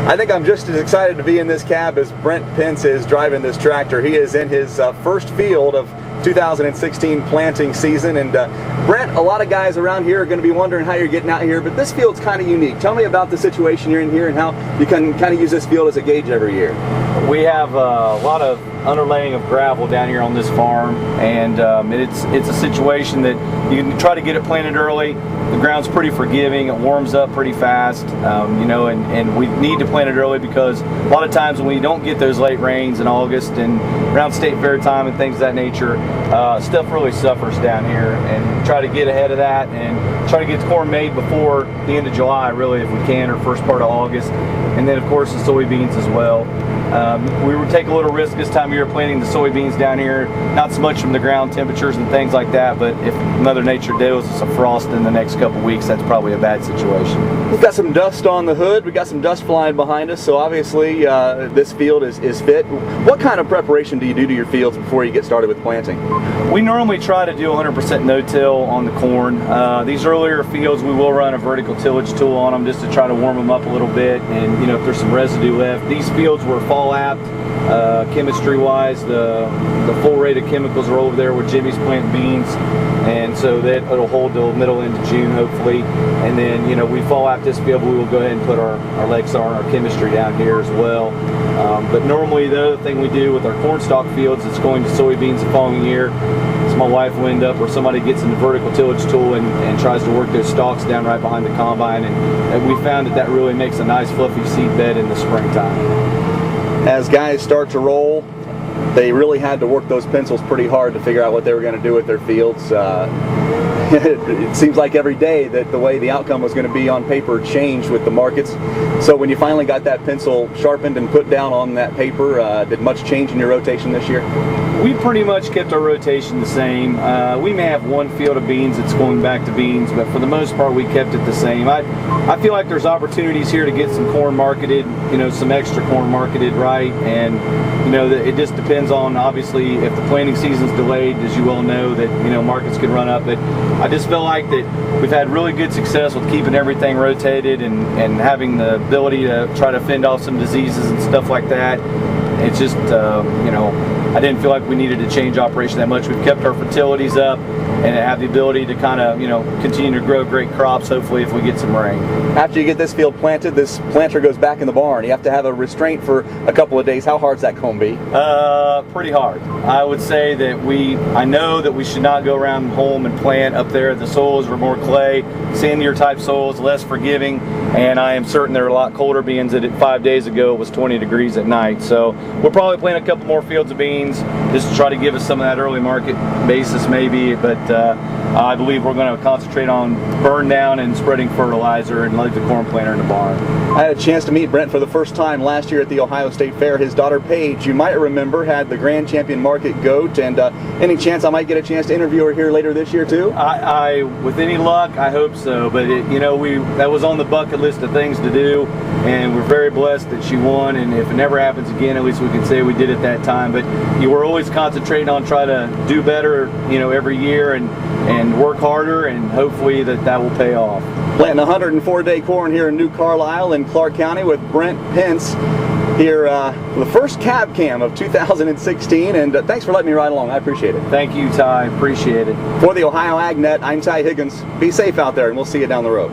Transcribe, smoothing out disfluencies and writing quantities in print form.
I think I'm just as excited to be in this cab as Brent Pence is driving this tractor. He is in his first field of 2016 planting season, and Brent, a lot of guys around here are going to be wondering how you're getting out here, but this field's kind of unique. Tell me about the situation you're in here and how you can kind of use this field as a gauge every year. We have a lot of underlaying of gravel down here on this farm, and it's a situation that you can try to get it planted early. The ground's pretty forgiving, it warms up pretty fast, and we need to plant it early because a lot of times when we don't get those late rains in August and around state fair time and things of that nature, stuff really suffers down here, and try to get ahead of that and try to get the corn made before the end of July, really, if we can, or first part of August, and then of course the soybeans as well. We would take a little risk this time of year planting the soybeans down here, not so much from the ground temperatures and things like that, but if Mother Nature deals with some frost in the next couple weeks, that's probably a bad situation. We've got some dust on the hood, we've got some dust flying behind us, so obviously this field is fit. What kind of preparation do you do to your fields before you get started with planting? We normally try to do 100% no-till on the corn. These earlier fields we will run a vertical tillage tool on them just to try to warm them up a little bit, and if there's some residue left. These fields were fall apt chemistry wise. The full rate of chemicals are over there where Jimmy's planting beans, and so that it'll hold till middle into June hopefully, and then we fall apt this field, but we will go ahead and put our Lexar and our chemistry down here as well. But normally the other thing we do with our corn stalk fields is going to soybeans the following year. So my wife will end up where somebody gets in the vertical tillage tool and tries to work those stalks down right behind the combine, and we found that really makes a nice fluffy seed bed in the springtime. As guys start to roll, they really had to work those pencils pretty hard to figure out what they were going to do with their fields. It seems like every day that the way the outcome was going to be on paper changed with the markets. So when you finally got that pencil sharpened and put down on that paper, did much change in your rotation this year? We pretty much kept our rotation the same. We may have one field of beans that's going back to beans, but for the most part we kept it the same. I feel like there's opportunities here to get some corn marketed, some extra corn marketed right, and it just depends on, obviously, if the planting season's delayed, as you well know, that markets can run up. But I just feel like that we've had really good success with keeping everything rotated and having the ability to try to fend off some diseases and stuff like that. It's just, I didn't feel like we needed to change operation that much. We've kept our fertilities up and have the ability to kind of, continue to grow great crops, hopefully, if we get some rain. After you get this field planted, this planter goes back in the barn. You have to have a restraint for a couple of days. How hard's that going to be? Pretty hard. I would say that I know that we should not go around home and plant up there. The soils are more clay, sandier type soils, less forgiving, and I am certain they're a lot colder, being that 5 days ago it was 20 degrees at night. So we'll probably plant a couple more fields of beans just to try to give us some of that early market basis maybe, but I believe we're going to concentrate on burn down and spreading fertilizer and leave the corn planter in the barn. I had a chance to meet Brent for the first time last year at the Ohio State Fair. His daughter Paige, you might remember, had the Grand Champion Market goat, and any chance I might get a chance to interview her here later this year too? I with any luck, I hope so, but that was on the bucket list of things to do, and we're very blessed that she won, and if it never happens again, at least we can say we did at that time. But you were always concentrating on trying to do better, every year and work harder, and hopefully that will pay off. Planting 104-day corn here in New Carlisle in Clark County with Brent Pence here for the first cab cam of 2016, and thanks for letting me ride along. I appreciate it. Thank you, Ty. Appreciate it. For the Ohio AgNet, I'm Ty Higgins. Be safe out there, and we'll see you down the road.